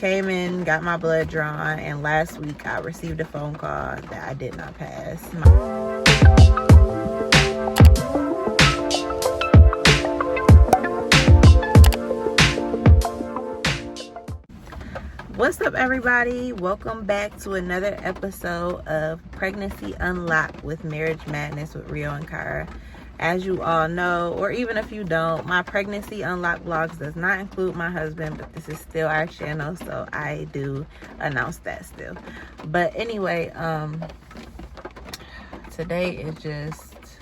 came in, got my blood drawn, and last week I received a phone call that I did not pass. What's up, everybody? Welcome back to another episode of Pregnancy Unlocked with Marriage Madness with Rio and Cara. As you all know, or even if you don't, my Pregnancy Unlocked vlogs does not include my husband, but this is still our channel, so I do announce that still. But anyway, today is just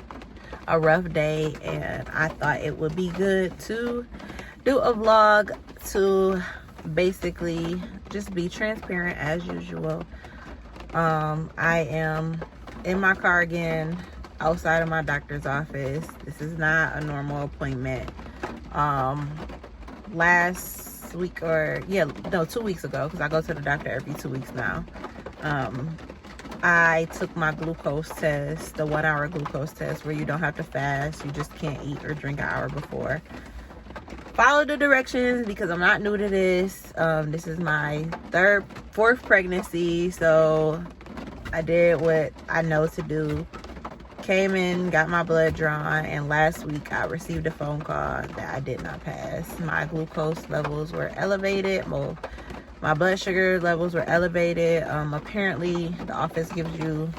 a rough day, and I thought it would be good to do a vlog to basically just be transparent as usual. I am in my car again, outside of my doctor's office. This is not a normal appointment. Last week, 2 weeks ago, because I go to the doctor every 2 weeks now, I took my glucose test, the 1 hour glucose test where you don't have to fast, you just can't eat or drink an hour before. Follow the directions because I'm not new to this. This is my fourth pregnancy, so I did what I know to do. Came in, got my blood drawn, and last week I received a phone call that I did not pass. My glucose levels were elevated. My blood sugar levels were elevated. Apparently, the office gives you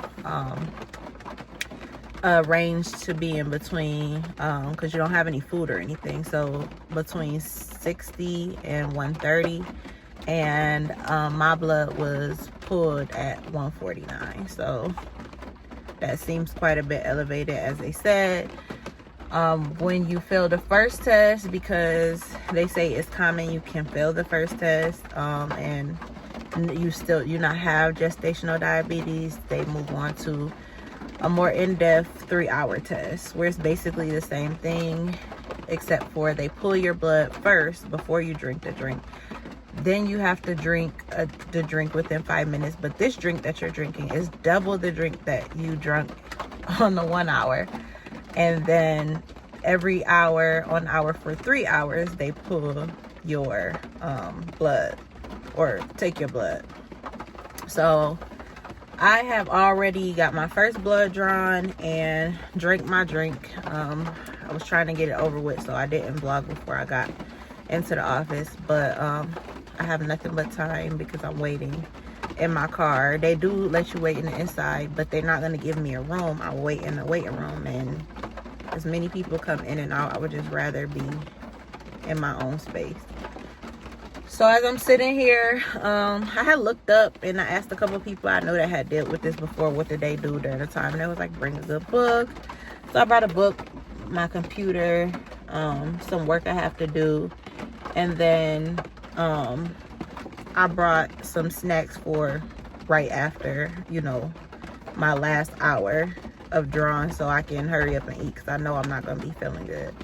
a range to be in between, because you don't have any food or anything. So between 60 and 130, and my blood was pulled at 149. So that seems quite a bit elevated, as they said. When you fail the first test, because they say it's common you can fail the first test, and you not have gestational diabetes, they move on to a more in-depth 3-hour test, where it's basically the same thing, except for they pull your blood first before you drink the drink. Then you have to drink the drink within 5 minutes. But this drink that you're drinking is double the drink that you drank on the 1 hour. And then every hour for 3 hours, they pull your blood, or take your blood. So I have already got my first blood drawn and drank my drink. I was trying to get it over with, so I didn't vlog before I got into the office. But I have nothing but time because I'm waiting in my car. They do let you wait in the inside, but they're not going to give me a room. I'll wait in the waiting room, and as many people come in and out, I would just rather be in my own space. So as I'm sitting here, I had looked up and I asked a couple of people I know that had dealt with this before, what did they do during the time, and they was like, bring a good book. So I brought a book, my computer, some work I have to do, and then I brought some snacks for right after, my last hour of drawing, so I can hurry up and eat, because I know I'm not going to be feeling good.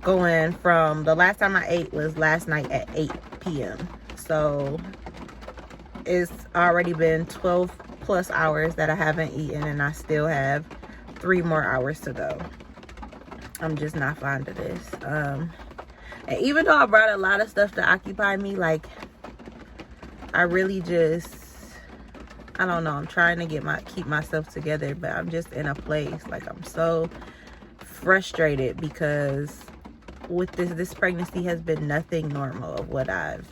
Going from the last time I ate was last night at 8 p.m. So it's already been 12 plus hours that I haven't eaten, and I still have 3 more hours to go. I'm just not fond of this. And even though I brought a lot of stuff to occupy me, like, I really just, I don't know, I'm trying to keep myself together, but I'm just in a place, like, I'm so frustrated because with this pregnancy has been nothing normal of what I'm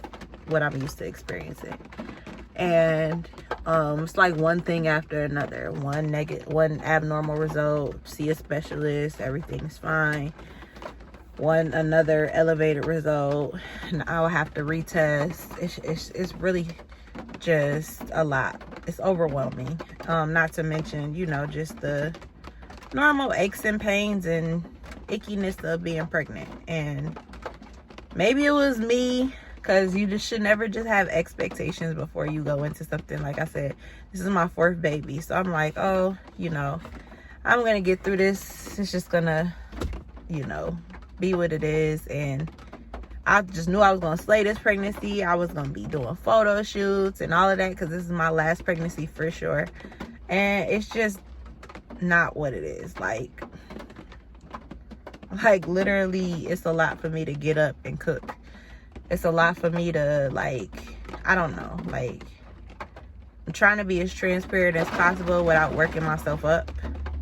used to experiencing. And it's like one thing after another. One abnormal result, see a specialist, everything's fine. Another elevated result, and I'll have to retest. It's really just a lot. It's overwhelming. Not to mention, just the normal aches and pains and ickiness of being pregnant. And maybe it was me, because you just should never just have expectations before you go into something. Like I said, this is my 4th baby, so I'm like, I'm gonna get through this. It's just gonna be what it is. And I just knew I was gonna slay this pregnancy. I was gonna be doing photo shoots and all of that, because this is my last pregnancy for sure. And it's just not what it is. Like literally, it's a lot for me to get up and cook. It's a lot for me to, I don't know, like, I'm trying to be as transparent as possible without working myself up,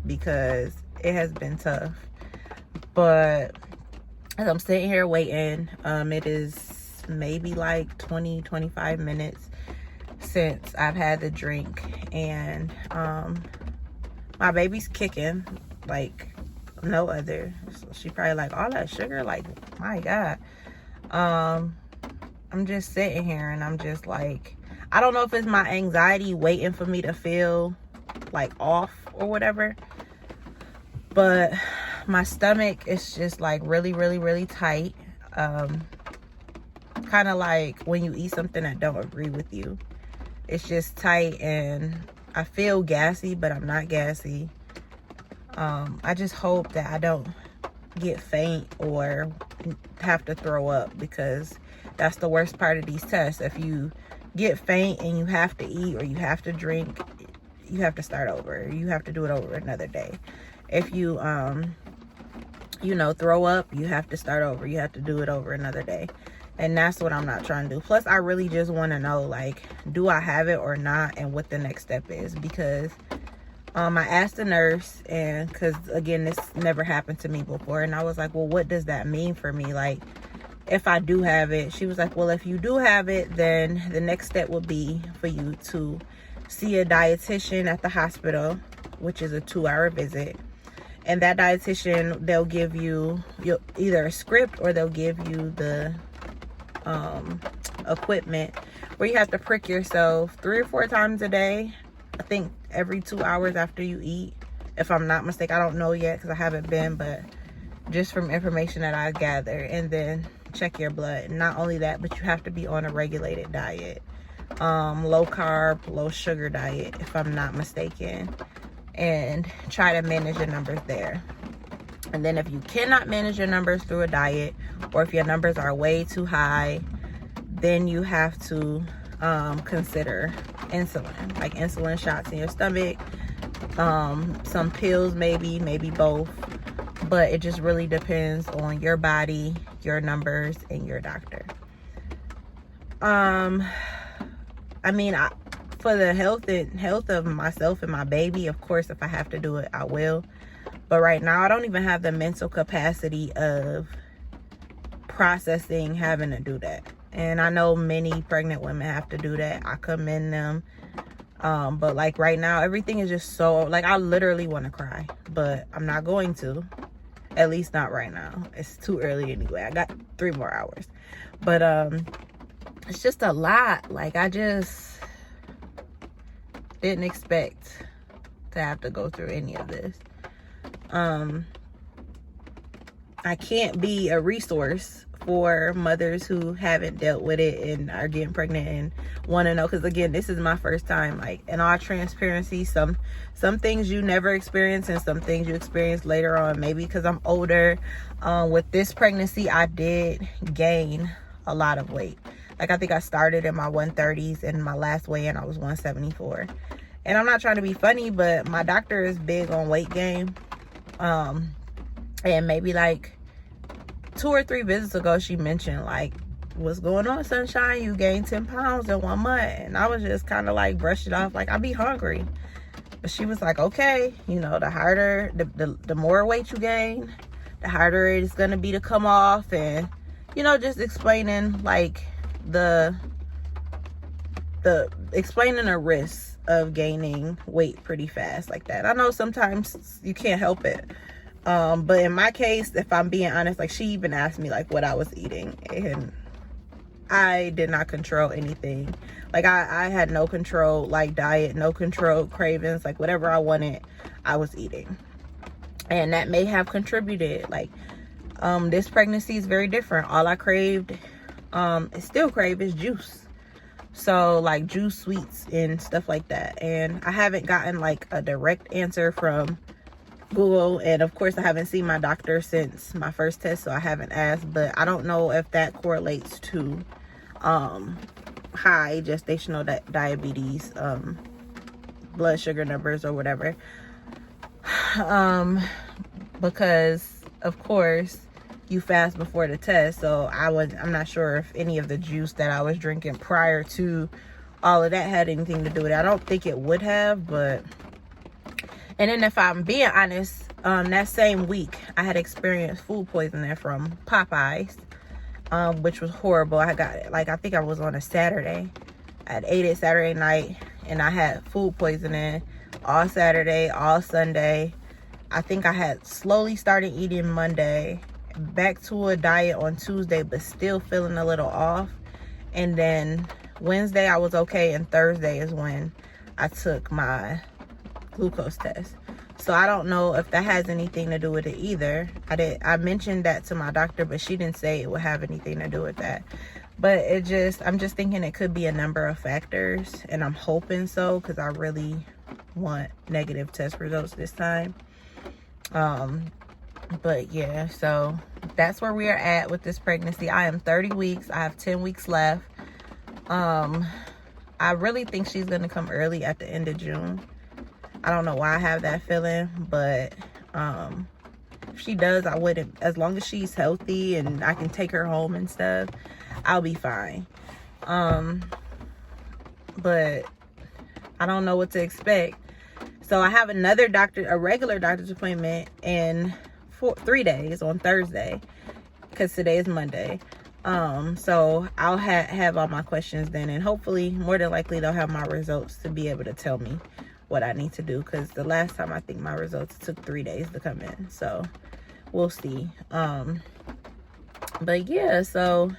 because it has been tough. But as I'm sitting here waiting, it is maybe like 20-25 minutes since I've had the drink, and my baby's kicking like no other. So she probably like, all that sugar, like, my God. I'm just sitting here and I'm just like, I don't know if it's my anxiety waiting for me to feel like off or whatever, but my stomach is just like really, really, really tight. Kind of like when you eat something that don't agree with you. It's just tight, and I feel gassy, but I'm not gassy. I just hope that I don't get faint or have to throw up, because that's the worst part of these tests. If you get faint and you have to eat or you have to drink, you have to start over. You have to do it over another day. If you throw up, you have to start over. You have to do it over another day. And that's what I'm not trying to do. Plus, I really just want to know, like, do I have it or not, and what the next step is. Because I asked the nurse, and because again, this never happened to me before, and I was like, well, what does that mean for me? Like, if I do have it, she was like, well, if you do have it, then the next step would be for you to see a dietitian at the hospital, which is a 2-hour visit. And that dietitian, they'll give you either a script, or they'll give you the equipment where you have to prick yourself 3 or 4 times a day. I think every 2 hours after you eat, if I'm not mistaken. I don't know yet because I haven't been, but just from information that I gather. And then check your blood. And not only that, but you have to be on a regulated diet, low carb, low sugar diet, if I'm not mistaken, and try to manage your numbers there. And then if you cannot manage your numbers through a diet, or if your numbers are way too high, then you have to consider insulin, like insulin shots in your stomach, some pills, maybe both. But it just really depends on your body, your numbers, and your doctor. I mean, for the health of myself and my baby, of course, if I have to do it, I will. But right now, I don't even have the mental capacity of processing having to do that. And I know many pregnant women have to do that. I commend them. But like right now, everything is just so, like, I literally want to cry, but I'm not going to. At least not right now. It's too early anyway. I got 3 more hours. But it's just a lot. Like, I just didn't expect to have to go through any of this. I can't be a resource for mothers who haven't dealt with it and are getting pregnant and want to know, because again, this is my first time. Like, in all transparency, some things you never experience, and some things you experience later on, maybe because I'm older. With this pregnancy, I did gain a lot of weight. Like, I think I started in my 130s, and my last weigh-in I was 174. And I'm not trying to be funny, but my doctor is big on weight gain. And maybe like 2 or 3 visits ago, she mentioned, like, what's going on, sunshine? You gained 10 pounds in 1 month. And I was just kind of like, brushed it off, like, I be hungry. But she was like, okay, you know, the harder, the more weight you gain, the harder it's going to be to come off. And, you know, just explaining like explaining the risks of gaining weight pretty fast like that. I know sometimes you can't help it. But in my case, if I'm being honest, like, she even asked me like what I was eating, and I did not control anything. Like, I had no control, like, diet, no control cravings. Like, whatever I wanted, I was eating. And that may have contributed. Like, this pregnancy is very different. All I craved, still crave, is juice. So, like, juice, sweets, and stuff like that. And I haven't gotten like a direct answer from Google, and of course I haven't seen my doctor since my first test, so I haven't asked. But I don't know if that correlates to high gestational diabetes, blood sugar numbers, or whatever. Because of course you fast before the test. So I'm not sure if any of the juice that I was drinking prior to all of that had anything to do with it. I don't think it would have, but... And then if I'm being honest, that same week, I had experienced food poisoning from Popeyes, which was horrible. I got it, like, I think I was on a Saturday. I had ate it Saturday night, and I had food poisoning all Saturday, all Sunday. I think I had slowly started eating Monday, back to a diet on Tuesday, but still feeling a little off. And then Wednesday, I was okay, and Thursday is when I took my glucose test. So I don't know if that has anything to do with it either. I mentioned that to my doctor, but she didn't say it would have anything to do with that. But I'm just thinking it could be a number of factors, and I'm hoping so, because I really want negative test results this time. But yeah, so that's where we are at with this pregnancy. I am 30 weeks. I have 10 weeks left. I really think she's gonna come early at the end of June. I don't know why I have that feeling, but if she does, I wouldn't, as long as she's healthy and I can take her home and stuff, I'll be fine. But I don't know what to expect. So I have a regular doctor's appointment in 3 days on Thursday, because today is Monday. So I'll have all my questions then, and hopefully, more than likely, they'll have my results to be able to tell me what I need to do, because the last time I think my results took 3 days to come in. So we'll see. But yeah, so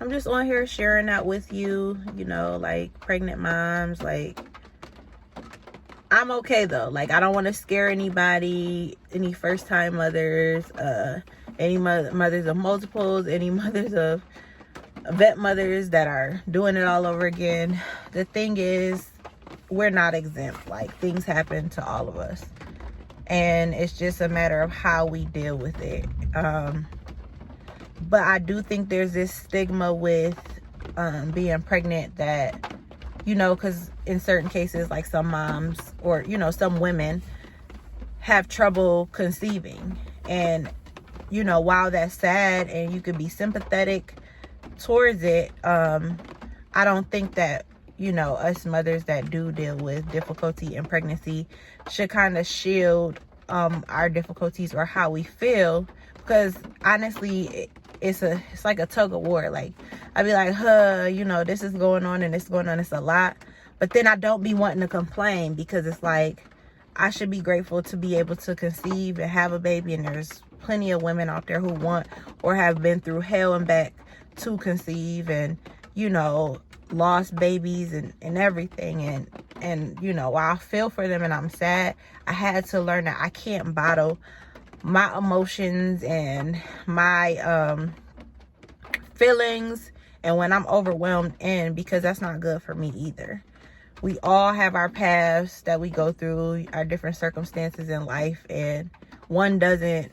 I'm just on here sharing that with you, you know, like, pregnant moms, like, I'm okay though. Like, I don't want to scare anybody, any first time mothers, any mothers of multiples, any mothers of vet mothers that are doing it all over again. The thing is, we're not exempt. Like, things happen to all of us, and it's just a matter of how we deal with it. But I do think there's this stigma with being pregnant that, you know, because in certain cases, like, some moms or, you know, some women have trouble conceiving. And, you know, while that's sad and you can be sympathetic towards it, I don't think that, you know, us mothers that do deal with difficulty in pregnancy should kind of shield our difficulties or how we feel, because honestly, it's like a tug of war. Like, I'd be like, you know, this is going on and it's going on, it's a lot, but then I don't be wanting to complain, because it's like, I should be grateful to be able to conceive and have a baby, and there's plenty of women out there who want or have been through hell and back to conceive, and, you know, lost babies and everything. And you know, while I feel for them and I'm sad, I had to learn that I can't bottle my emotions and my feelings, and when I'm overwhelmed, because that's not good for me either. We all have our paths that we go through, our different circumstances in life, and one doesn't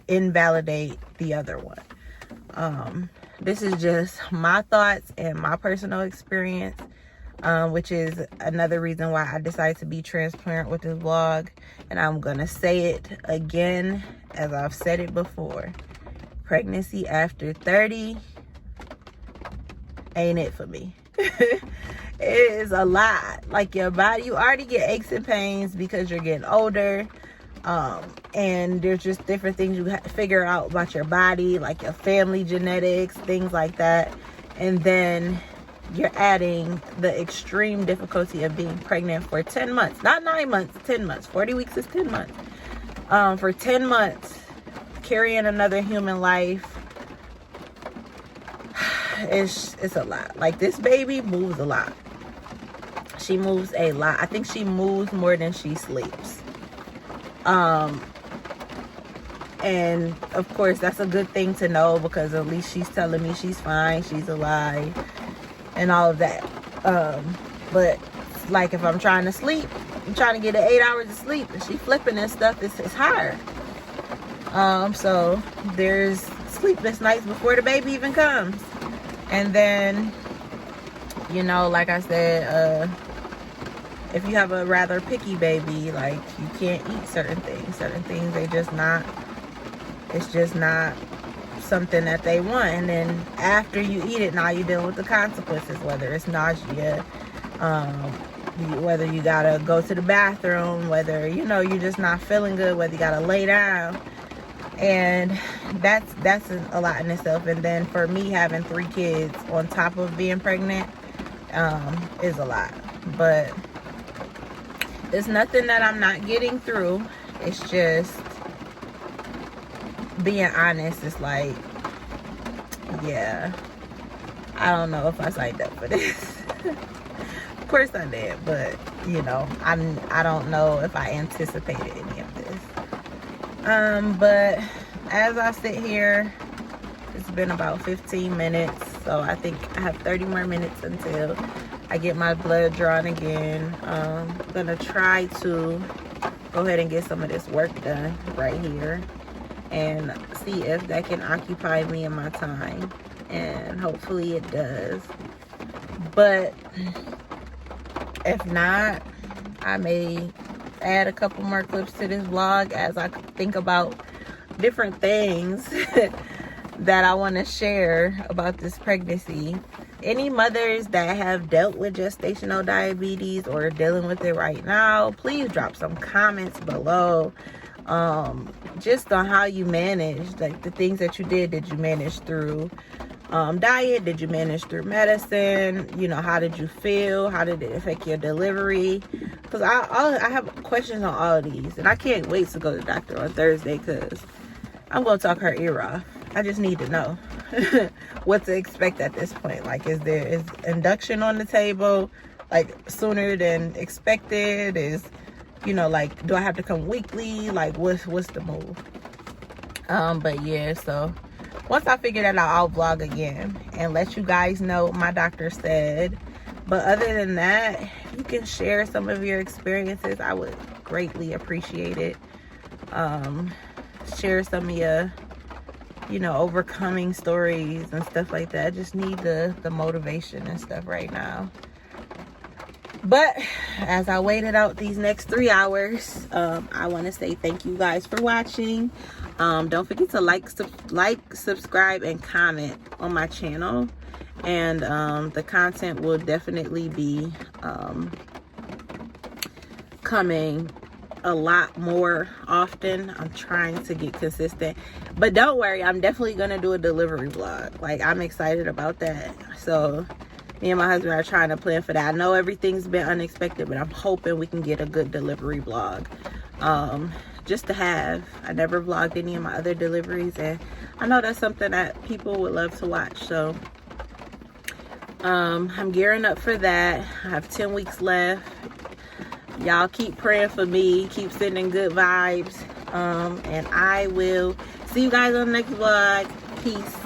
invalidate the other one. This is just my thoughts and my personal experience, which is another reason why I decided to be transparent with this vlog. And I'm gonna say it again, as I've said it before: pregnancy after 30 ain't it for me. It is a lot. Like, your body, you already get aches and pains because you're getting older. And there's just different things you have to figure out about your body, like your family genetics, things like that. And then you're adding the extreme difficulty of being pregnant for 10 months, not 9 months, 10 months. 40 weeks is 10 months. For 10 months, carrying another human life, it's a lot. Like, this baby moves a lot. She moves a lot. I think she moves more than she sleeps. And of course, that's a good thing to know, because at least she's telling me she's fine, she's alive, and all of that. But like, if I'm trying to sleep, I'm trying to get 8 hours of sleep, and she flipping and stuff, it's hard. So there's sleepless nights before the baby even comes. And then, you know, like I said, if you have a rather picky baby, like, you can't eat certain things. It's just not something that they want, and then after you eat it, now you're dealing with the consequences, whether it's nausea, whether you gotta go to the bathroom, whether you're just not feeling good, whether you gotta lay down. And that's a lot in itself. And then for me, having 3 kids on top of being pregnant is a lot. But it's nothing that I'm not getting through. It's just being honest. It's like, yeah, I don't know if I signed up for this. Of course I did, but I don't know if I anticipated any of this. But as I sit here, it's been about 15 minutes, so I think I have 30 more minutes until I get my blood drawn again. I'm gonna try to go ahead and get some of this work done right here and see if that can occupy me in my time, and hopefully it does. But if not, I may add a couple more clips to this vlog as I think about different things that I want to share about this pregnancy. Any mothers that have dealt with gestational diabetes or are dealing with it right now, please drop some comments below, just on how you managed, like the things that you did. Did you manage through diet? Did you manage through medicine? How did you feel? How did it affect your delivery? Because I have questions on all of these, and I can't wait to go to the doctor on Thursday because I'm going to talk her ear off. I just need to know what to expect at this point. Like, is induction on the table, like, sooner than expected? Like, do I have to come weekly? Like, what's the move? But yeah, so once I figure that out, I'll vlog again and let you guys know what my doctor said. But other than that, if you can share some of your experiences, I would greatly appreciate it. Share some of your, overcoming stories and stuff like that. I just need the motivation and stuff right now. But as I waited out these next 3 hours, I want to say thank you guys for watching. Don't forget to like, subscribe, and comment on my channel. And the content will definitely be coming a lot more often. I'm trying to get consistent, but don't worry, I'm definitely gonna do a delivery vlog. Like, I'm excited about that. So me and my husband are trying to plan for that. I know everything's been unexpected, but I'm hoping we can get a good delivery vlog, just to have. I never vlogged any of my other deliveries, and I know that's something that people would love to watch. So I'm gearing up for that. I have 10 weeks left. Y'all keep praying for me, keep sending good vibes, and I will see you guys on the next vlog. Peace.